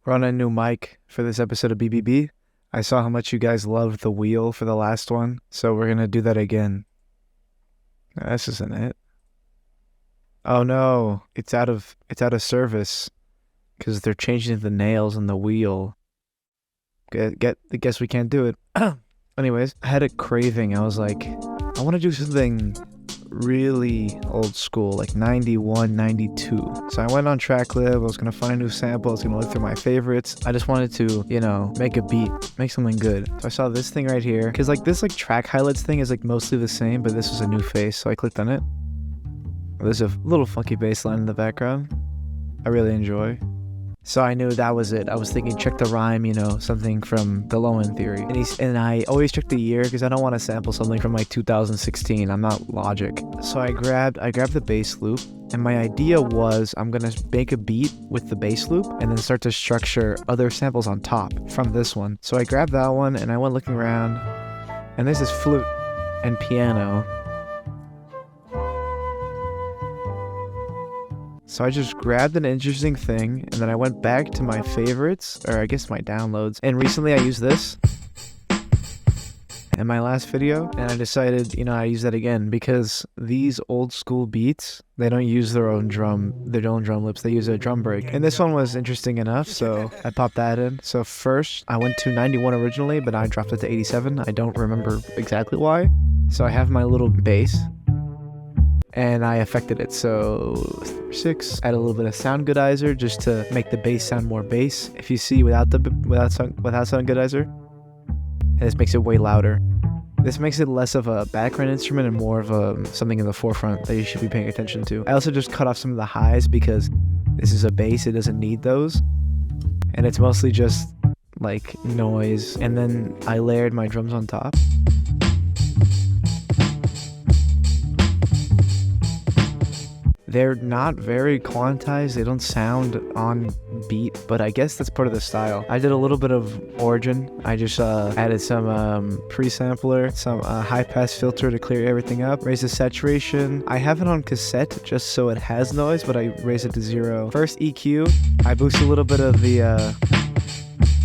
We're on a new mic for this episode of BBB. I saw how much you guys loved the wheel for the last one, so we're gonna do that again. No, this isn't it. Oh no, it's out of service because they're changing the nails on the wheel. I guess we can't do it. Anyways, I had a craving. I was like, I want to do something really old school, like 91, 92. So I went on TrackLib. I was going to find a new sample. I was going to look through my favorites. I just wanted to, make a beat, make something good. So I saw this thing right here. Because this track highlights thing is mostly the same, but this was a new face. So I clicked on it. There's a little funky bass line in the background. I really enjoy. So I knew that was it. I was thinking, check the rhyme, something from the Low End Theory. And I always check the year because I don't want to sample something from 2016. I'm not Logic. So I grabbed the bass loop, and my idea was I'm gonna make a beat with the bass loop and then start to structure other samples on top from this one. So I grabbed that one and I went looking around, and this is flute and piano. So I just grabbed an interesting thing, and then I went back to my favorites, or I guess my downloads. And recently I used this in my last video, and I decided, I use that again because these old school beats, they don't use their own drum loops. They use a drum break. And this one was interesting enough, so I popped that in. So first, I went to 91 originally, but I dropped it to 87. I don't remember exactly why. So I have my little bass, and I affected it. So 6, add a little bit of sound goodizer just to make the bass sound more bass. If you see without sound goodizer, and this makes it way louder. This makes it less of a background instrument and more of something in the forefront that you should be paying attention to. I also just cut off some of the highs because this is a bass, it doesn't need those. And it's mostly just noise. And then I layered my drums on top. They're not very quantized, they don't sound on beat, but I guess that's part of the style. I did a little bit of origin. I just added some pre-sampler, some high-pass filter to clear everything up, raise the saturation. I have it on cassette just so it has noise, but I raise it to 0. First EQ, I boost a little bit of the,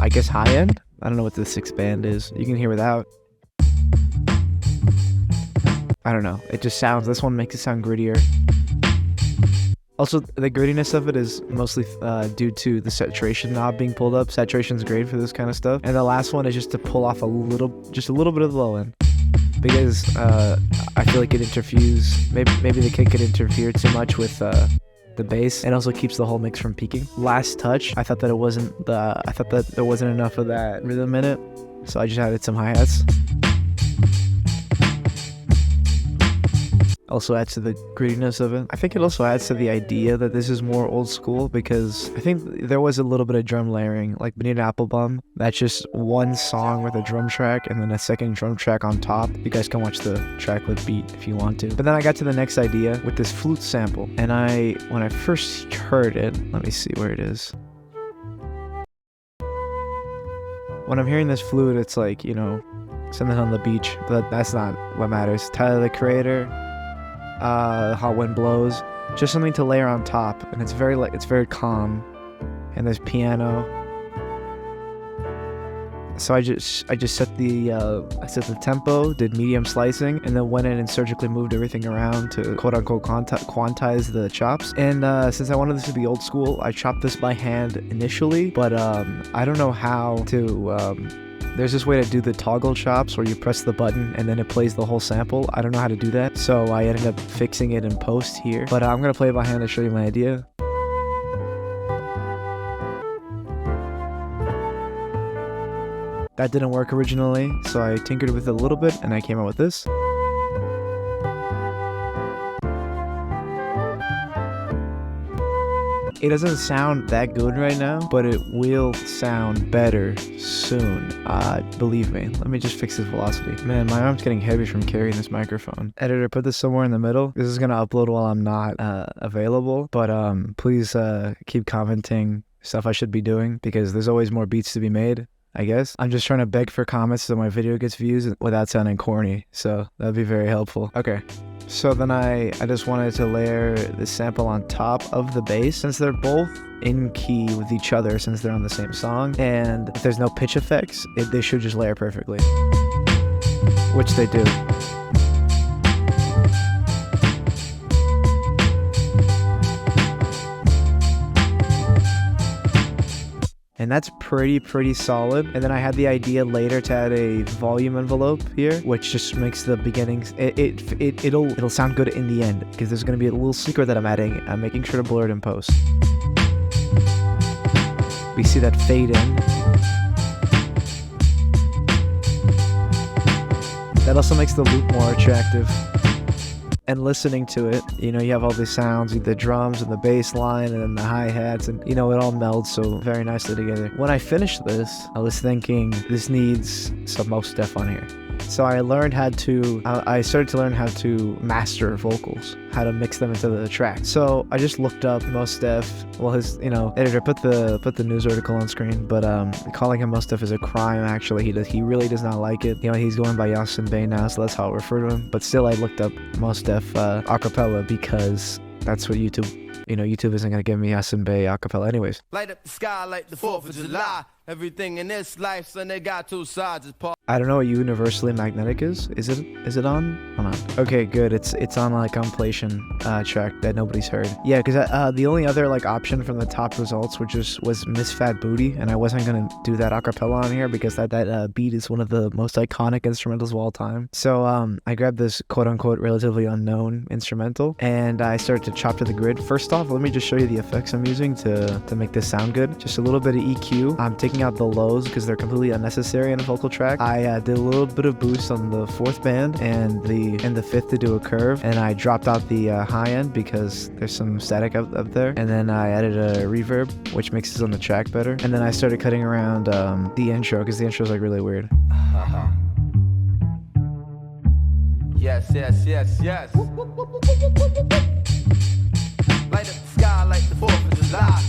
I guess high end? I don't know what the 6 band is. You can hear without. I don't know, it just sounds, this one makes it sound grittier. Also, the grittiness of it is mostly due to the saturation knob being pulled up. Saturation's great for this kind of stuff. And the last one is just to pull off just a little bit of the low end. Because I feel like it interferes, maybe the kick could interfere too much with the bass, and also keeps the whole mix from peaking. Last touch, I thought that there wasn't enough of that rhythm in it, so I just added some hi-hats. Also adds to the grittiness of it. I think it also adds to the idea that this is more old school because I think there was a little bit of drum layering, like Benita Applebum. That's just one song with a drum track and then a second drum track on top. You guys can watch the track with beat if you want to. But then I got to the next idea with this flute sample, and when I first heard it, let me see where it is. When I'm hearing this flute, it's something on the beach, but that's not what matters. Tyler, the Creator, Hot Wind Blows, just something to layer on top, and it's very calm, and there's piano. So I just set the tempo, did medium slicing, and then went in and surgically moved everything around to quote unquote quantize the chops. And since I wanted this to be old school, I chopped this by hand initially, but I don't know how to there's this way to do the toggle chops where you press the button and then it plays the whole sample. I don't know how to do that, so I ended up fixing it in post here. But I'm gonna play it by hand to show you my idea. That didn't work originally, so I tinkered with it a little bit and I came out with this. It doesn't sound that good right now, but it will sound better soon. Believe me. Let me just fix this velocity. Man, my arm's getting heavy from carrying this microphone. Editor, put this somewhere in the middle. This is gonna upload while I'm not available, but please keep commenting stuff I should be doing because there's always more beats to be made. I guess. I'm just trying to beg for comments so my video gets views without sounding corny, so that'd be very helpful. Okay. So then I just wanted to layer the sample on top of the bass, since they're both in key with each other, since they're on the same song, and if there's no pitch effects, they should just layer perfectly, which they do. And that's pretty solid. And then I had the idea later to add a volume envelope here, which just makes the beginnings, it'll sound good in the end, because there's going to be a little secret that I'm adding. I'm making sure to blur it in post. We see that fade in. That also makes the loop more attractive. And listening to it, you know, you have all these sounds, the drums and the bass line and then the hi-hats, and you know, it all melds so very nicely together. When I finished this, I was thinking this needs some Mos Def on here. So I learned how to, I started to learn how to master vocals, how to mix them into the track. So I just looked up Mos Def. Well, his, you know, editor put the news article on screen, but calling him Mos Def is a crime. Actually, he really does not like it. You know, he's going by Yasiin Bey now, so that's how I refer to him. But still, I looked up Mos Def acapella because that's what YouTube. You know, YouTube isn't gonna give me Yasiin Bey acapella anyways. Light up the sky like the 4th of July. Everything in this life, son, they got two sides. I don't know what Universally Magnetic is. Is it on? Hold on. Okay, good. It's on like compilation track that nobody's heard. Yeah, because the only other like option from the top results was Miss Fat Booty, and I wasn't gonna do that acapella on here because that beat is one of the most iconic instrumentals of all time. So I grabbed this quote unquote relatively unknown instrumental and I started to chop to the grid. First off, let me just show you the effects I'm using to make this sound good. Just a little bit of EQ. I'm taking out the lows because they're completely unnecessary in a vocal track. I did a little bit of boost on the 4th band and the 5th to do a curve, and I dropped out the high end because there's some static up there, and then I added a reverb which makes it on the track better, and then I started cutting around the intro because the intro is like really weird. Yes. Light up the sky like the 4th of July.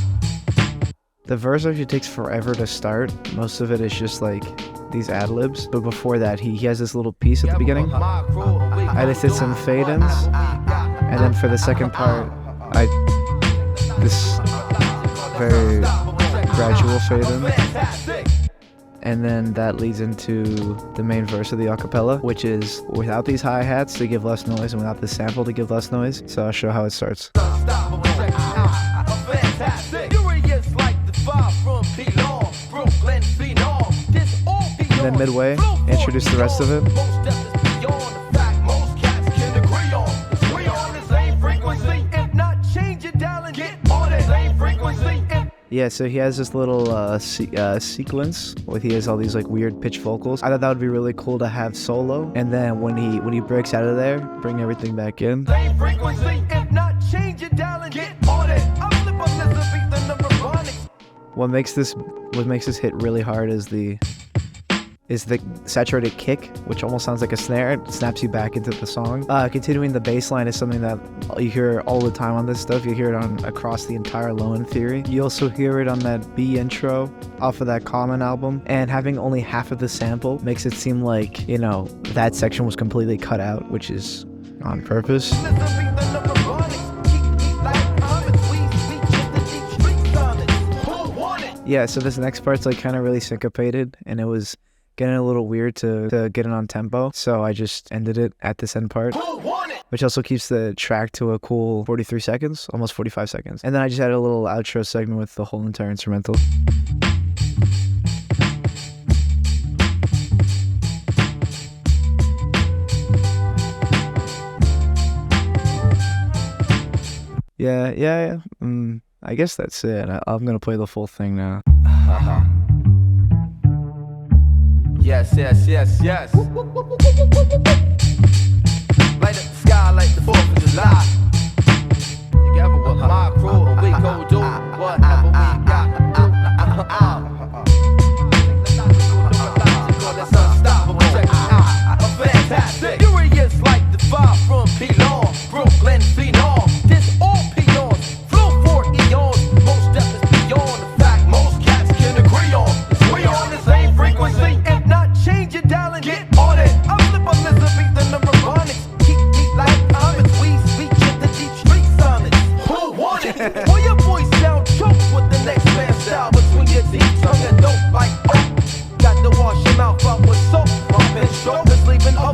The verse actually takes forever to start. Most of it is just like these ad-libs, but before that he has this little piece at the beginning. I just did some fade-ins, and then for the second part this very gradual fade-in, and then that leads into the main verse of the acapella, which is without these hi-hats to give less noise and without the sample to give less noise. So I'll show how it starts. And then midway, introduce the rest of it. Yeah, so he has this little sequence where he has all these like weird pitch vocals. I thought that would be really cool to have solo, and then when he breaks out of there, bring everything back in. What makes this hit really hard is the saturated kick, which almost sounds like a snare. It snaps you back into the song. Continuing the bass line is something that you hear all the time on this stuff. You hear it across the entire low end theory. You also hear it on that B intro off of that Common album, and having only half of the sample makes it seem like, you know, that section was completely cut out, which is on purpose. Yeah, so this next part's like kind of really syncopated, and it was getting a little weird to get it on tempo, so I just ended it at this end part, which also keeps the track to a cool 43 seconds, almost 45 seconds. And then I just added a little outro segment with the whole entire instrumental. Yeah. I guess that's it. I'm gonna play the full thing now. Yes. Light up the sky like the 4th of July. Together with my crew, we go do whatever we got to do. That's unstoppable. Check it out. Fantastic. Furious like the vibe from P-Law, Brooklyn, Phenom. This all peons. Flow for eons. Most Def is beyond the fact most cats can agree on. We on the same frequency. If not, change your dial and get on it. I'm flip on this and beat the number one. Keep like I'm shoulders leaving a